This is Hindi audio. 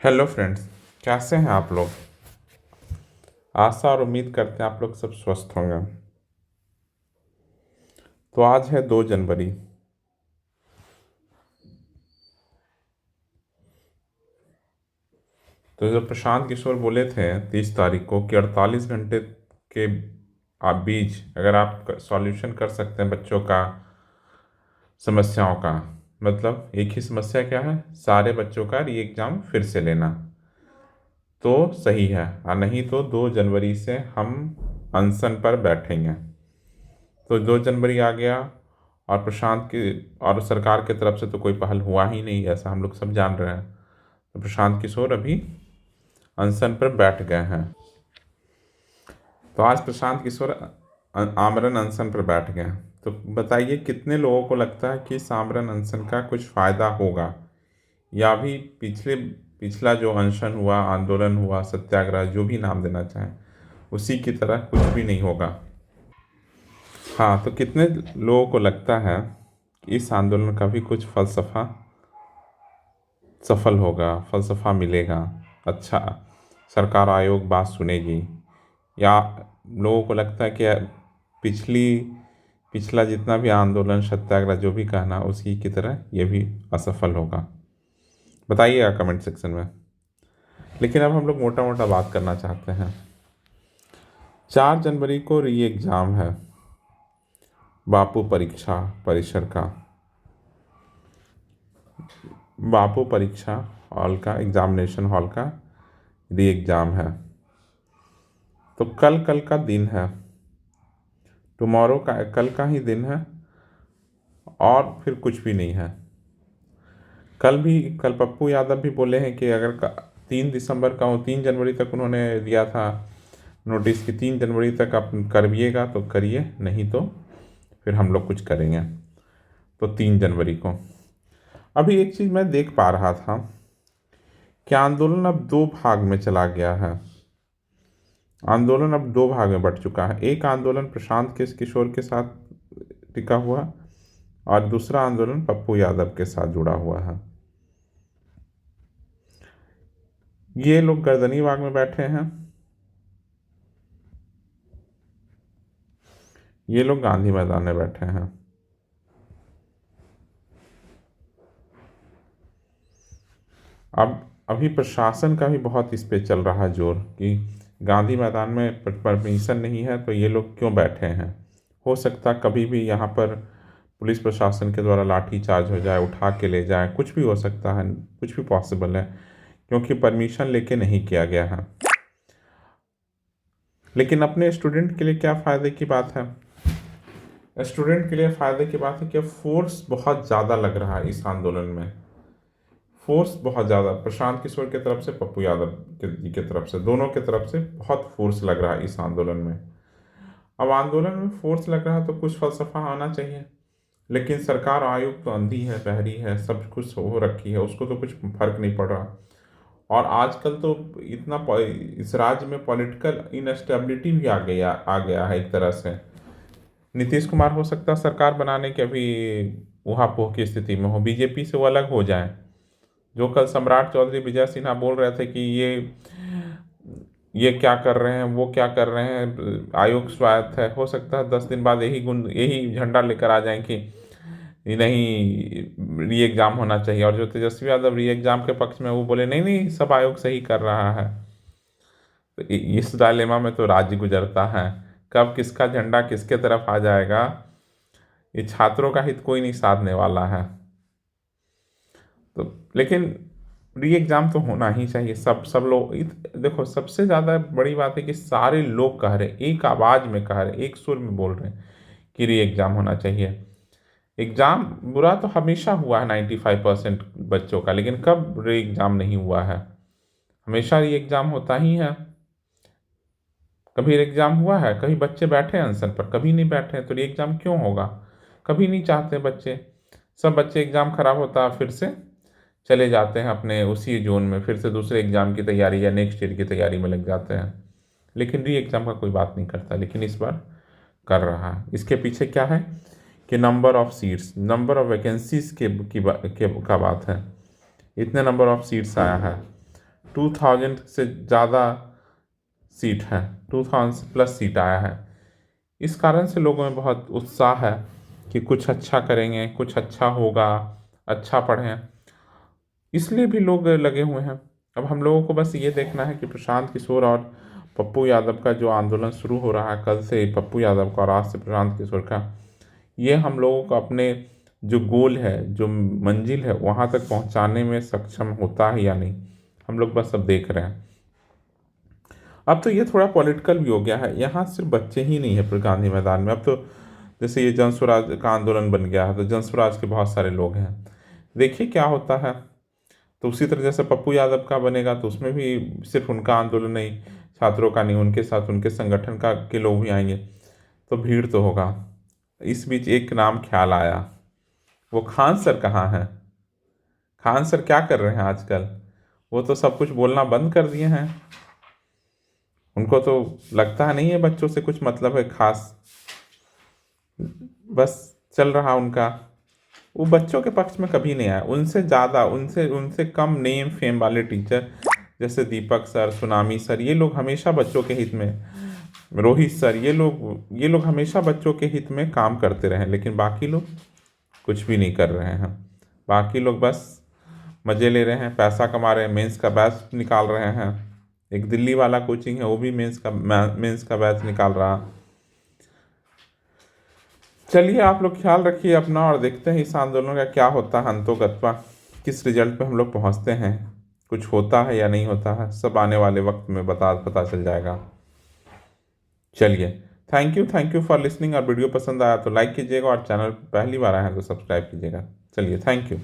Hello friends. कैसे हैं आप लोग। आशा और उम्मीद करते हैं आप लोग सब स्वस्थ होंगे। तो आज है 2 जनवरी। तो जो प्रशांत किशोर बोले थे 30 तारीख को कि 48 घंटे के आप बीच अगर आप सॉल्यूशन कर सकते हैं बच्चों का समस्याओं का, मतलब एक ही समस्या क्या है, सारे बच्चों का री एग्ज़ाम फिर से लेना, तो सही है। और नहीं तो 2 जनवरी से हम अनशन पर बैठेंगे। तो 2 जनवरी आ गया और प्रशांत की और सरकार की तरफ से तो कोई पहल हुआ ही नहीं, ऐसा हम लोग सब जान रहे हैं। तो प्रशांत किशोर अभी अनशन पर बैठ गए हैं। तो आज प्रशांत किशोर आमरण अनशन पर बैठ गए हैं। तो बताइए कितने लोगों को लगता है कि इस आमरण अनशन का कुछ फ़ायदा होगा, या भी पिछला जो अनशन हुआ, आंदोलन हुआ, सत्याग्रह, जो भी नाम देना चाहें, उसी की तरह कुछ भी नहीं होगा। हाँ, तो कितने लोगों को लगता है कि इस आंदोलन का भी कुछ फलसफा सफल होगा, फलसफा मिलेगा, अच्छा सरकार आयोग बात सुनेगी, या लोगों को लगता है कि पिछली पिछला जितना भी आंदोलन, सत्याग्रह, जो भी कहना, उसी की तरह ये भी असफल होगा। बताइएगा कमेंट सेक्शन में। लेकिन अब हम लोग मोटा मोटा बात करना चाहते हैं। 4 जनवरी को री एग्ज़ाम है बापू परीक्षा परिसर का। बापू परीक्षा हॉल का, एग्जामिनेशन हॉल का री एग्ज़ाम है। तो कल का दिन है, टुमारो का, कल का ही दिन है और फिर कुछ भी नहीं है। कल पप्पू यादव भी बोले हैं कि अगर 3 दिसंबर का हो, 3 जनवरी तक उन्होंने दिया था नोटिस कि 3 जनवरी तक आप करिएगा तो करिए, नहीं तो फिर हम लोग कुछ करेंगे। तो 3 जनवरी को अभी एक चीज़ मैं देख पा रहा था कि आंदोलन अब 2 भाग में चला गया है। आंदोलन अब 2 भाग में बंट चुका है। एक आंदोलन प्रशांत किशोर के साथ टिका हुआ और दूसरा आंदोलन पप्पू यादव के साथ जुड़ा हुआ है। ये लोग गर्दनी बाग में बैठे हैं, ये लोग गांधी मैदान में बैठे हैं। अब अभी प्रशासन का भी बहुत इस पे चल रहा है जोर कि गांधी मैदान में परमिशन नहीं है तो ये लोग क्यों बैठे हैं। हो सकता कभी भी यहाँ पर पुलिस प्रशासन के द्वारा लाठी चार्ज हो जाए, उठा के ले जाए, कुछ भी हो सकता है, कुछ भी पॉसिबल है, क्योंकि परमिशन लेके नहीं किया गया है। लेकिन अपने स्टूडेंट के लिए क्या फ़ायदे की बात है। स्टूडेंट के लिए फ़ायदे की बात है कि फोर्स बहुत ज़्यादा लग रहा है इस आंदोलन में। फोर्स बहुत ज़्यादा प्रशांत किशोर की तरफ से, पप्पू यादव जी की तरफ से, दोनों की तरफ से बहुत फोर्स लग रहा है इस आंदोलन में। अब आंदोलन में फोर्स लग रहा है तो कुछ फलसफा आना चाहिए, लेकिन सरकार, आयोग तो अंधी है, बहरी है, सब कुछ हो रखी है, उसको तो कुछ फर्क नहीं पड़ रहा। और आजकल तो इतना इस राज्य में पॉलिटिकल इनस्टेबिलिटी भी आ गया है एक तरह से। नीतीश कुमार हो सकता है सरकार बनाने के अभी ऊहापोह की स्थिति में हो, बीजेपी से वो अलग हो जाए। जो कल सम्राट चौधरी, विजय सिन्हा बोल रहे थे कि ये क्या कर रहे हैं, वो क्या कर रहे हैं, आयोग स्वायत्त है, हो सकता है 10 दिन बाद यही झंडा लेकर आ जाएं कि नहीं, री एग्ज़ाम होना चाहिए। और जो तेजस्वी यादव री एग्ज़ाम के पक्ष में, वो बोले नहीं नहीं, सब आयोग सही कर रहा है। तो इस डायलेमा में तो राज्य गुजरता है, कब किसका झंडा किसके तरफ आ जाएगा, ये छात्रों का हित कोई नहीं साधने वाला है। तो लेकिन री एग्ज़ाम तो होना ही चाहिए। सब लोग देखो, सबसे ज़्यादा बड़ी बात है कि सारे लोग कह रहे, एक आवाज़ में कह रहे, एक सुर में बोल रहे हैं कि री एग्ज़ाम होना चाहिए। एग्ज़ाम बुरा तो हमेशा हुआ है 95% बच्चों का, लेकिन कब री एग्ज़ाम नहीं हुआ है। हमेशा री एग्ज़ाम होता ही है। कभी री एग्ज़ाम हुआ है, कभी बच्चे बैठे हैं अनशन पर, कभी नहीं बैठे हैं, तो री एग्ज़ाम क्यों होगा। कभी नहीं चाहते बच्चे, सब बच्चे एग्ज़ाम खराब होता है फिर से चले जाते हैं अपने उसी जोन में, फिर से दूसरे एग्ज़ाम की तैयारी या नेक्स्ट ईयर की तैयारी में लग जाते हैं। लेकिन री एग्ज़ाम का कोई बात नहीं करता, लेकिन इस बार कर रहा है। इसके पीछे क्या है कि number of seats, number of vacancies का बात है। इतने नंबर ऑफ़ सीट्स आया है 2000 से ज़्यादा सीट है, 2000 से प्लस सीट आया है। इस कारण से लोगों में बहुत उत्साह है कि कुछ अच्छा करेंगे, कुछ अच्छा होगा, अच्छा पढ़ें, इसलिए भी लोग लगे हुए हैं। अब हम लोगों को बस ये देखना है कि प्रशांत किशोर और पप्पू यादव का जो आंदोलन शुरू हो रहा है कल से, पप्पू यादव का और आज से प्रशांत किशोर का, ये हम लोगों को अपने जो गोल है, जो मंजिल है, वहाँ तक पहुँचाने में सक्षम होता है या नहीं, हम लोग बस अब देख रहे हैं। अब तो ये थोड़ा पॉलिटिकल भी हो गया है, यहाँ सिर्फ बच्चे ही नहीं है पर गांधी मैदान में, अब तो जैसे ये जन स्वराज का आंदोलन बन गया है तो जन स्वराज के बहुत सारे लोग हैं। देखिए क्या होता है। तो उसी तरह जैसे पप्पू यादव का बनेगा तो उसमें भी सिर्फ उनका आंदोलन नहीं, छात्रों का नहीं, उनके साथ उनके संगठन का के लोग भी आएंगे, तो भीड़ तो होगा। इस बीच एक नाम ख्याल आया, वो खान सर कहाँ हैं? खान सर क्या कर रहे हैं आजकल? वो तो सब कुछ बोलना बंद कर दिए हैं। उनको तो लगता है नहीं है बच्चों से कुछ मतलब है खास, बस चल रहा उनका। वो बच्चों के पक्ष में कभी नहीं आया। उनसे ज़्यादा, उनसे उनसे कम नेम फेम वाले टीचर जैसे दीपक सर, सुनामी सर, ये लोग हमेशा बच्चों के हित में, रोहित सर, ये लोग हमेशा बच्चों के हित में काम करते रहे, लेकिन बाकी लोग कुछ भी नहीं कर रहे हैं। बाकी लोग बस मज़े ले रहे हैं, पैसा कमा रहे हैं, मेंस का बैच निकाल रहे हैं। एक दिल्ली वाला कोचिंग है, वो भी मेंस का बैच निकाल रहा। चलिए आप लोग ख्याल रखिए अपना, और देखते हैं इस आंदोलन का क्या होता है अंतोगत्वा, किस रिजल्ट पे हम लोग पहुंचते हैं, कुछ होता है या नहीं होता है, सब आने वाले वक्त में पता चल जाएगा। चलिए, थैंक यू फॉर लिसनिंग। और वीडियो पसंद आया तो लाइक कीजिएगा, और चैनल पहली बार आए हैं तो सब्सक्राइब कीजिएगा। चलिए, थैंक यू।